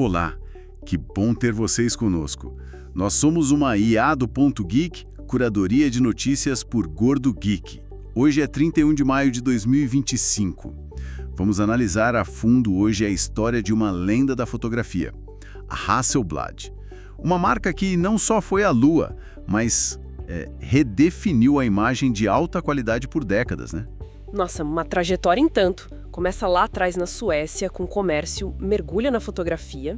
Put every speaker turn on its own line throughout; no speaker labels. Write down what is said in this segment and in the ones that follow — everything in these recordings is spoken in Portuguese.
Olá, que bom ter vocês conosco. Nós somos uma IA do Ponto Geek, curadoria de notícias por Gordo Geek. Hoje é 31 de maio de 2025. Vamos analisar a fundo hoje a história de uma lenda da fotografia, a Hasselblad. Uma marca que não só foi à lua, mas redefiniu a imagem de alta qualidade por décadas, né?
Nossa, uma trajetória em tanto. Começa lá atrás na Suécia, com comércio, mergulha na fotografia,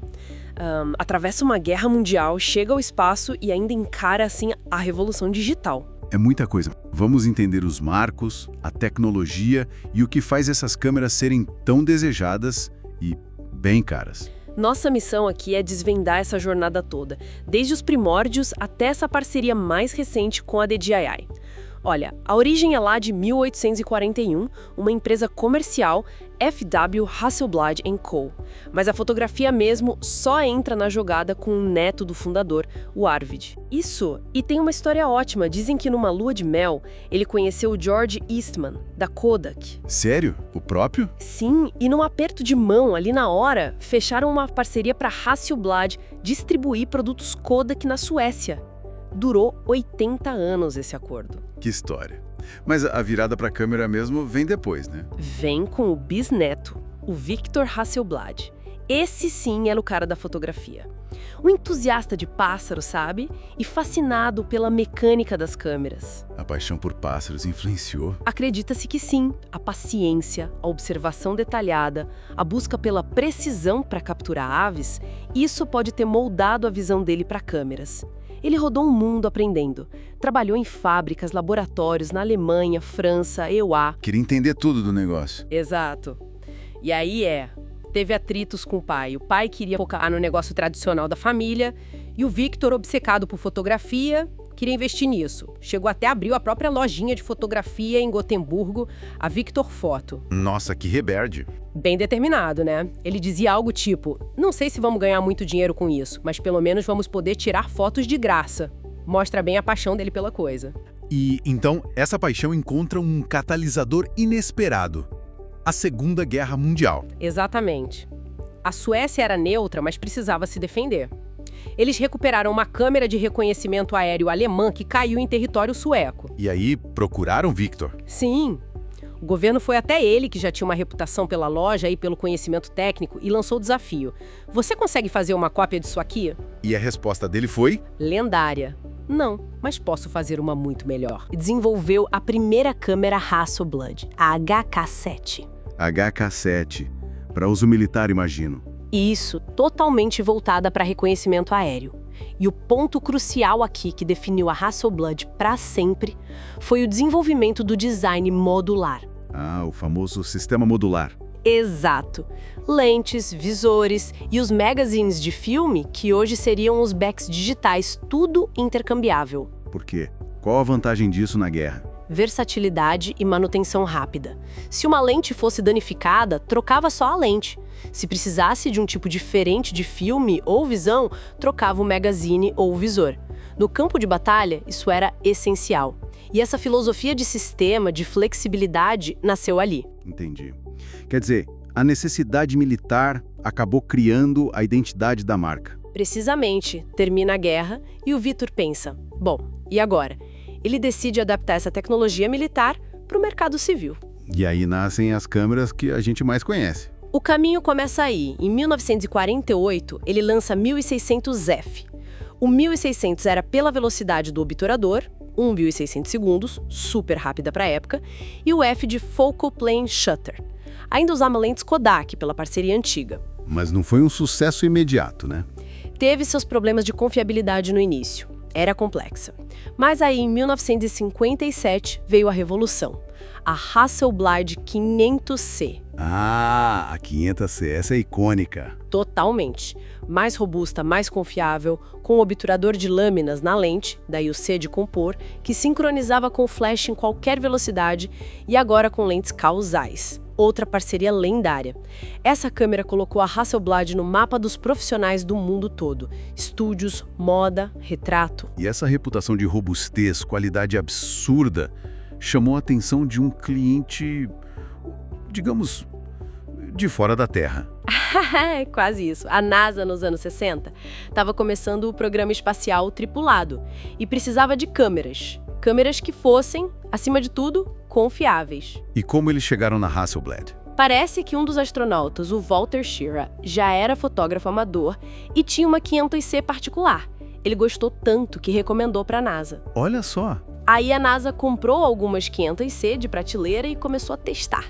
atravessa uma guerra mundial, chega ao espaço e ainda encara, assim, a revolução digital.
É muita coisa. Vamos entender os marcos, a tecnologia e o que faz essas câmeras serem tão desejadas e bem caras.
Nossa missão aqui é desvendar essa jornada toda, desde os primórdios até essa parceria mais recente com a DJI. Olha, a origem é lá de 1841, uma empresa comercial, FW Hasselblad & Co. Mas a fotografia mesmo só entra na jogada com o neto do fundador, o Arvid. Isso, e tem uma história ótima. Dizem que numa lua de mel, ele conheceu o George Eastman, da Kodak.
Sério? O próprio?
Sim, e num aperto de mão, ali na hora, fecharam uma parceria para Hasselblad distribuir produtos Kodak na Suécia. Durou 80 anos esse acordo.
Que história. Mas a virada para a câmera mesmo vem depois, né?
Vem com o bisneto, o Victor Hasselblad. Esse sim era o cara da fotografia. Um entusiasta de pássaros, sabe? E fascinado pela mecânica das câmeras.
A paixão por pássaros influenciou?
Acredita-se que sim. A paciência, a observação detalhada, a busca pela precisão para capturar aves, isso pode ter moldado a visão dele para câmeras. Ele rodou o mundo aprendendo. Trabalhou em fábricas, laboratórios na Alemanha, França, EUA.
Queria entender tudo do negócio.
Exato. E aí teve atritos com o pai. O pai queria focar no negócio tradicional da família e o Victor, obcecado por fotografia, queria investir nisso. Chegou até abriu a própria lojinha de fotografia em Gotemburgo, a Victor Photo.
Nossa, que rebelde.
Bem determinado, né? Ele dizia algo tipo, não sei se vamos ganhar muito dinheiro com isso, mas pelo menos vamos poder tirar fotos de graça. Mostra bem a paixão dele pela coisa.
E, então, essa paixão encontra um catalisador inesperado. A Segunda Guerra Mundial.
Exatamente. A Suécia era neutra, mas precisava se defender. Eles recuperaram uma câmera de reconhecimento aéreo alemã que caiu em território sueco.
E aí, procuraram Victor.
Sim. O governo foi até ele, que já tinha uma reputação pela loja e pelo conhecimento técnico, e lançou o desafio. Você consegue fazer uma cópia disso aqui?
E a resposta dele foi?
Lendária. Não, mas posso fazer uma muito melhor. Desenvolveu a primeira câmera Hasselblad, a HK7.
HK7, para uso militar, imagino.
Isso, totalmente voltada para reconhecimento aéreo. E o ponto crucial aqui que definiu a Hasselblad para sempre foi o desenvolvimento do design modular.
Ah, o famoso sistema modular.
Exato. Lentes, visores e os magazines de filme, que hoje seriam os backs digitais, tudo intercambiável.
Por quê? Qual a vantagem disso na guerra?
Versatilidade e manutenção rápida. Se uma lente fosse danificada, trocava só a lente. Se precisasse de um tipo diferente de filme ou visão, trocava o magazine ou o visor. No campo de batalha, isso era essencial. E essa filosofia de sistema, de flexibilidade, nasceu ali.
Entendi. Quer dizer, a necessidade militar acabou criando a identidade da marca.
Precisamente, termina a guerra e o Victor pensa, bom, e agora? Ele decide adaptar essa tecnologia militar para o mercado civil.
E aí nascem as câmeras que a gente mais conhece.
O caminho começa aí. Em 1948, ele lança 1600F. O 1600 era pela velocidade do obturador, 1.600 segundos, super rápida para a época, e o F de Focal Plane Shutter. Ainda usava lentes Kodak pela parceria antiga.
Mas não foi um sucesso imediato, né?
Teve seus problemas de confiabilidade no início. Era complexa. Mas aí, em 1957, veio a revolução. A Hasselblad 500C.
Ah, a 500C, essa é icônica.
Totalmente. Mais robusta, mais confiável, com obturador de lâminas na lente, daí o C de compor, que sincronizava com o flash em qualquer velocidade e agora com lentes causais. Outra parceria lendária. Essa câmera colocou a Hasselblad no mapa dos profissionais do mundo todo. Estúdios, moda, retrato.
E essa reputação de robustez, qualidade absurda, chamou a atenção de um cliente, digamos, de fora da Terra.
É quase isso. A NASA, nos anos 60, estava começando o programa espacial tripulado e precisava de câmeras. Câmeras que fossem, acima de tudo, confiáveis.
E como eles chegaram na Hasselblad?
Parece que um dos astronautas, o Walter Schirra, já era fotógrafo amador e tinha uma 500C particular. Ele gostou tanto que recomendou para a NASA.
Olha só.
Aí a NASA comprou algumas 500C de prateleira e começou a testar.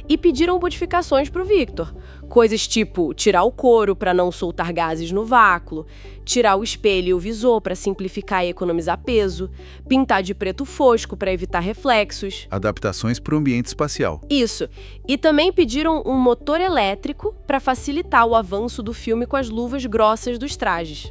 E pediram modificações para o Victor. Coisas tipo tirar o couro para não soltar gases no vácuo, tirar o espelho e o visor para simplificar e economizar peso, pintar de preto fosco para evitar reflexos.
Adaptações para o ambiente espacial.
Isso. E também pediram um motor elétrico para facilitar o avanço do filme com as luvas grossas dos trajes.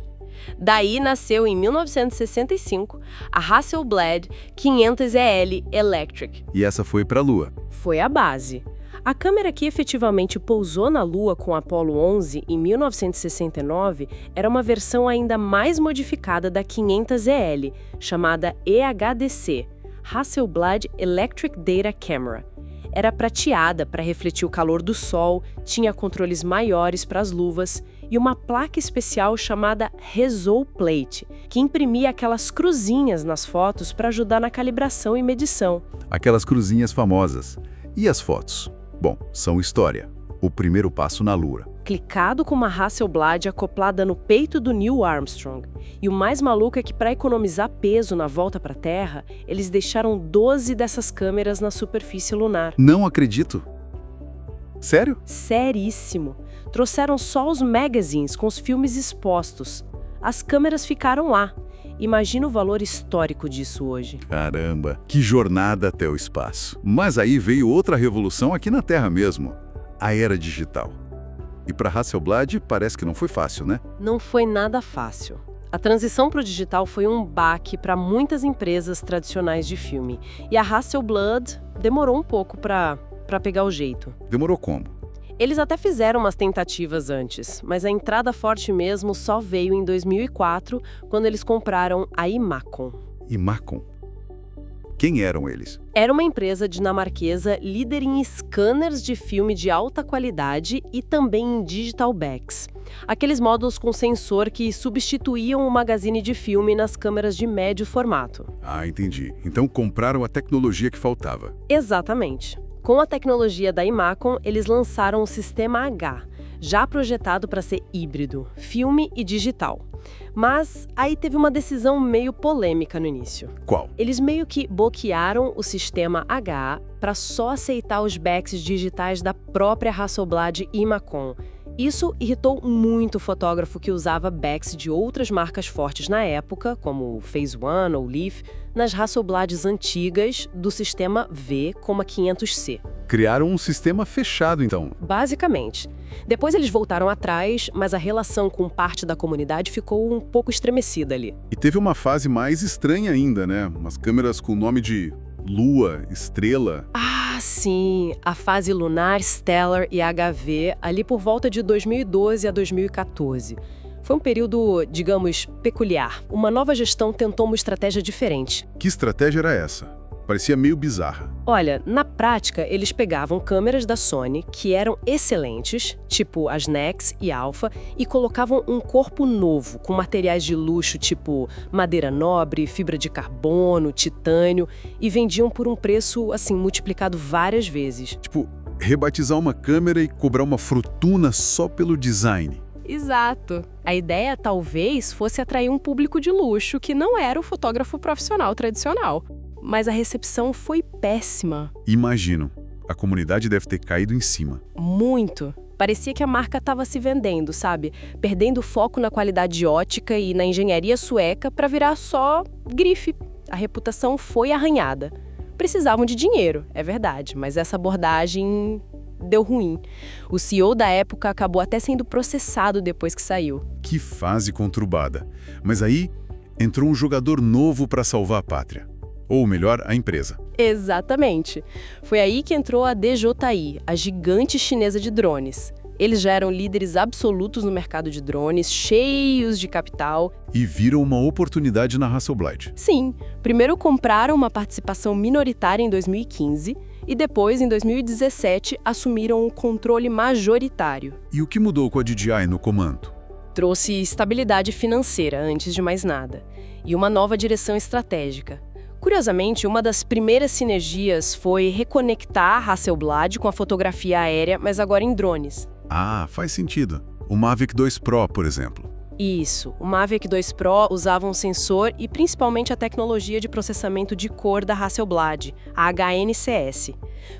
Daí nasceu, em 1965, a Hasselblad 500EL Electric.
E essa foi para a Lua.
Foi a base. A câmera que efetivamente pousou na Lua com Apollo 11 em 1969 era uma versão ainda mais modificada da 500EL, chamada EHDC, Hasselblad Electric Data Camera. Era prateada para refletir o calor do sol, tinha controles maiores para as luvas e uma placa especial chamada Resol Plate, que imprimia aquelas cruzinhas nas fotos para ajudar na calibração e medição.
Aquelas cruzinhas famosas. E as fotos? Bom, são história. O primeiro passo na Lua.
Clicado com uma Hasselblad acoplada no peito do Neil Armstrong. E o mais maluco é que, para economizar peso na volta para a Terra, eles deixaram 12 dessas câmeras na superfície lunar.
Não acredito. Sério?
Seríssimo. Trouxeram só os magazines com os filmes expostos. As câmeras ficaram lá. Imagina o valor histórico disso hoje.
Caramba, que jornada até o espaço. Mas aí veio outra revolução aqui na Terra mesmo. A era digital. E para Hasselblad parece que não foi fácil, né?
Não foi nada fácil. A transição para o digital foi um baque para muitas empresas tradicionais de filme. E a Hasselblad demorou um pouco para pegar o jeito.
Demorou como?
Eles até fizeram umas tentativas antes, mas a entrada forte mesmo só veio em 2004, quando eles compraram a Imacon.
Imacon? Quem eram eles?
Era uma empresa dinamarquesa líder em scanners de filme de alta qualidade e também em digital backs. Aqueles módulos com sensor que substituíam o magazine de filme nas câmeras de médio formato.
Ah, entendi. Então compraram a tecnologia que faltava.
Exatamente. Com a tecnologia da Imacon, eles lançaram o Sistema H, já projetado para ser híbrido, filme e digital. Mas aí teve uma decisão meio polêmica no início.
Qual?
Eles meio que bloquearam o Sistema H para só aceitar os backs digitais da própria Hasselblad Imacon. Isso irritou muito o fotógrafo que usava backs de outras marcas fortes na época, como o Phase One ou Leaf, nas Hasselblads antigas do sistema V como a 500C.
Criaram um sistema fechado, então.
Basicamente. Depois eles voltaram atrás, mas a relação com parte da comunidade ficou um pouco estremecida ali.
E teve uma fase mais estranha ainda, né? Umas câmeras com o nome de Lua, Estrela.
Ah, sim! A fase lunar, Stellar e HV, ali por volta de 2012 a 2014. Foi um período, digamos, peculiar. Uma nova gestão tentou uma estratégia diferente.
Que estratégia era essa? Parecia meio bizarra.
Olha, na prática, eles pegavam câmeras da Sony, que eram excelentes, tipo as Nex e Alpha, e colocavam um corpo novo, com materiais de luxo, tipo madeira nobre, fibra de carbono, titânio, e vendiam por um preço, assim, multiplicado várias vezes.
Tipo, rebatizar uma câmera e cobrar uma fortuna só pelo design.
Exato. A ideia talvez fosse atrair um público de luxo que não era o fotógrafo profissional tradicional. Mas a recepção foi péssima.
Imagino. A comunidade deve ter caído em cima.
Muito. Parecia que a marca estava se vendendo, sabe? Perdendo foco na qualidade ótica e na engenharia sueca para virar só grife. A reputação foi arranhada. Precisavam de dinheiro, é verdade, mas essa abordagem deu ruim. O CEO da época acabou até sendo processado depois que saiu.
Que fase conturbada. Mas aí entrou um jogador novo para salvar a pátria. Ou melhor, a empresa.
Exatamente. Foi aí que entrou a DJI, a gigante chinesa de drones. Eles já eram líderes absolutos no mercado de drones, cheios de capital.
E viram uma oportunidade na Hasselblad.
Sim. Primeiro compraram uma participação minoritária em 2015 e depois, em 2017, assumiram o controle majoritário.
E o que mudou com a DJI no comando?
Trouxe estabilidade financeira, antes de mais nada, e uma nova direção estratégica. Curiosamente, uma das primeiras sinergias foi reconectar a Hasselblad com a fotografia aérea, mas agora em drones.
Ah, faz sentido. O Mavic 2 Pro, por exemplo.
Isso, o Mavic 2 Pro usava um sensor e principalmente a tecnologia de processamento de cor da Hasselblad, a HNCS.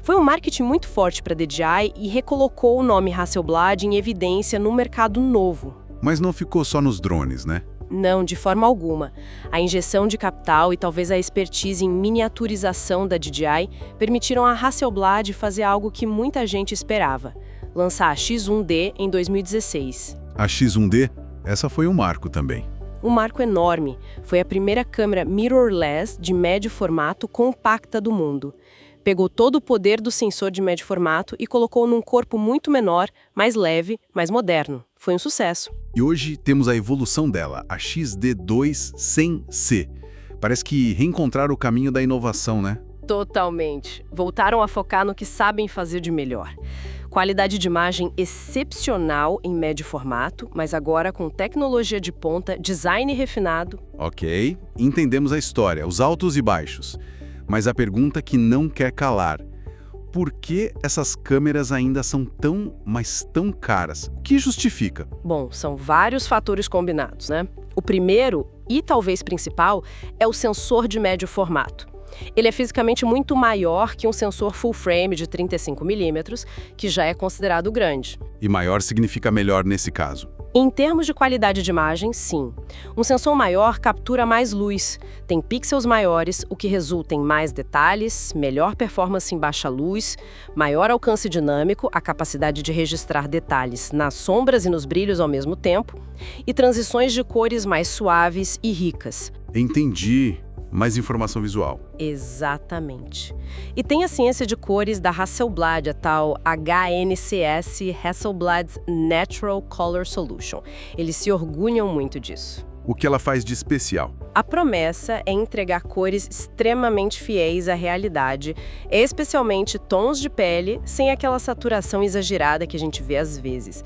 Foi um marketing muito forte para a DJI e recolocou o nome Hasselblad em evidência no mercado novo.
Mas não ficou só nos drones, né?
Não, de forma alguma. A injeção de capital e talvez a expertise em miniaturização da DJI permitiram a Hasselblad fazer algo que muita gente esperava: lançar a X1D em 2016.
A X1D, essa foi um marco também.
Um marco enorme. Foi a primeira câmera mirrorless de médio formato compacta do mundo. Pegou todo o poder do sensor de médio formato e colocou num corpo muito menor, mais leve, mais moderno. Foi um sucesso.
E hoje temos a evolução dela, a XD2 100C. Parece que reencontraram o caminho da inovação, né?
Totalmente. Voltaram a focar no que sabem fazer de melhor. Qualidade de imagem excepcional em médio formato, mas agora com tecnologia de ponta, design refinado.
Ok, entendemos a história, os altos e baixos. Mas a pergunta que não quer calar: por que essas câmeras ainda são mas tão caras? O que justifica?
Bom, são vários fatores combinados, né? O primeiro, e talvez principal, é o sensor de médio formato. Ele é fisicamente muito maior que um sensor full frame de 35mm, que já é considerado grande.
E maior significa melhor nesse caso?
Em termos de qualidade de imagem, sim. Um sensor maior captura mais luz, tem pixels maiores, o que resulta em mais detalhes, melhor performance em baixa luz, maior alcance dinâmico, a capacidade de registrar detalhes nas sombras e nos brilhos ao mesmo tempo, e transições de cores mais suaves e ricas.
Entendi. Mais informação visual.
Exatamente. E tem a ciência de cores da Hasselblad, a tal HNCS, Hasselblad Natural Color Solution. Eles se orgulham muito disso.
O que ela faz de especial?
A promessa é entregar cores extremamente fiéis à realidade, especialmente tons de pele, sem aquela saturação exagerada que a gente vê às vezes.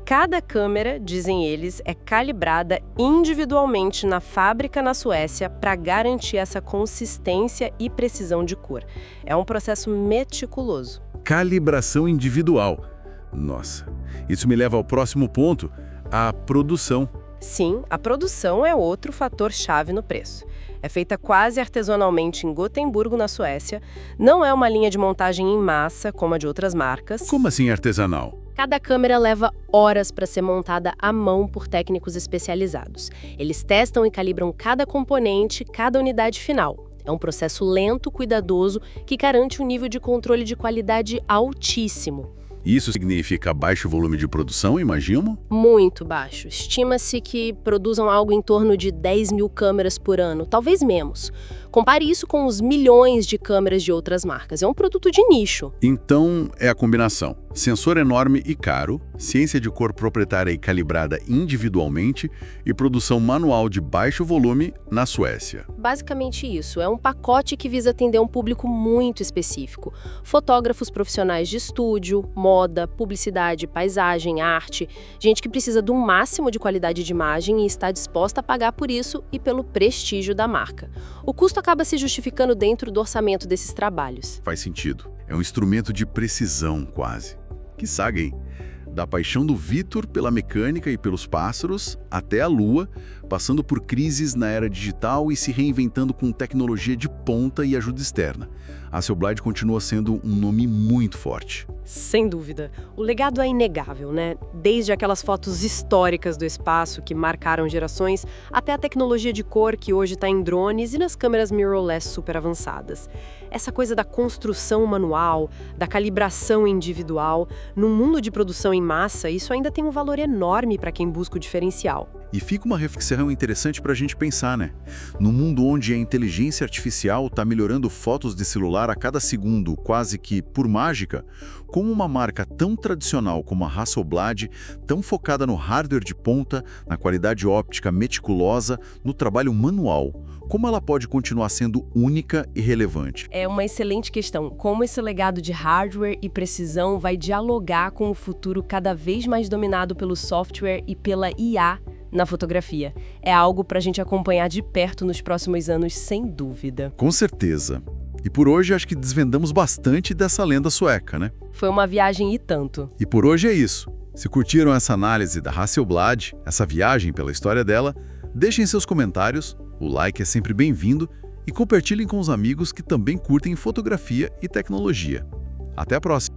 Cada câmera, dizem eles, é calibrada individualmente na fábrica na Suécia para garantir essa consistência e precisão de cor. É um processo meticuloso.
Calibração individual. Nossa, isso me leva ao próximo ponto, a produção.
Sim, a produção é outro fator-chave no preço. É feita quase artesanalmente em Gotemburgo, na Suécia. Não é uma linha de montagem em massa, como a de outras marcas.
Como assim artesanal?
Cada câmera leva horas para ser montada à mão por técnicos especializados. Eles testam e calibram cada componente, cada unidade final. É um processo lento, cuidadoso, que garante um nível de controle de qualidade altíssimo.
Isso significa baixo volume de produção, imagino?
Muito baixo. Estima-se que produzam algo em torno de 10 mil câmeras por ano, talvez menos. Compare isso com os milhões de câmeras de outras marcas. É um produto de nicho.
Então, é a combinação. Sensor enorme e caro, ciência de cor proprietária e calibrada individualmente e produção manual de baixo volume na Suécia.
Basicamente isso. É um pacote que visa atender um público muito específico. Fotógrafos profissionais de estúdio, moda, publicidade, paisagem, arte. Gente que precisa do máximo de qualidade de imagem e está disposta a pagar por isso e pelo prestígio da marca. O custo acaba se justificando dentro do orçamento desses trabalhos.
Faz sentido. É um instrumento de precisão, quase. Que saga, hein? Da paixão do Vitor pela mecânica e pelos pássaros até a Lua, passando por crises na era digital e se reinventando com tecnologia de ponta e ajuda externa. A Hasselblad continua sendo um nome muito forte.
Sem dúvida. O legado é inegável, né? Desde aquelas fotos históricas do espaço que marcaram gerações, até a tecnologia de cor que hoje está em drones e nas câmeras mirrorless super avançadas. Essa coisa da construção manual, da calibração individual, num mundo de produção em massa, isso ainda tem um valor enorme para quem busca o diferencial.
E fica uma reflexão interessante para a gente pensar, né? No mundo onde a inteligência artificial está melhorando fotos de celular a cada segundo, quase que por mágica, como uma marca tão tradicional como a Hasselblad, tão focada no hardware de ponta, na qualidade óptica meticulosa, no trabalho manual, como ela pode continuar sendo única e relevante?
É uma excelente questão. Como esse legado de hardware e precisão vai dialogar com o futuro cada vez mais dominado pelo software e pela IA na fotografia. É algo para a gente acompanhar de perto nos próximos anos, sem dúvida.
Com certeza. E por hoje acho que desvendamos bastante dessa lenda sueca, né?
Foi uma viagem e tanto.
E por hoje é isso. Se curtiram essa análise da Hasselblad, essa viagem pela história dela, deixem seus comentários, o like é sempre bem-vindo e compartilhem com os amigos que também curtem fotografia e tecnologia. Até a próxima!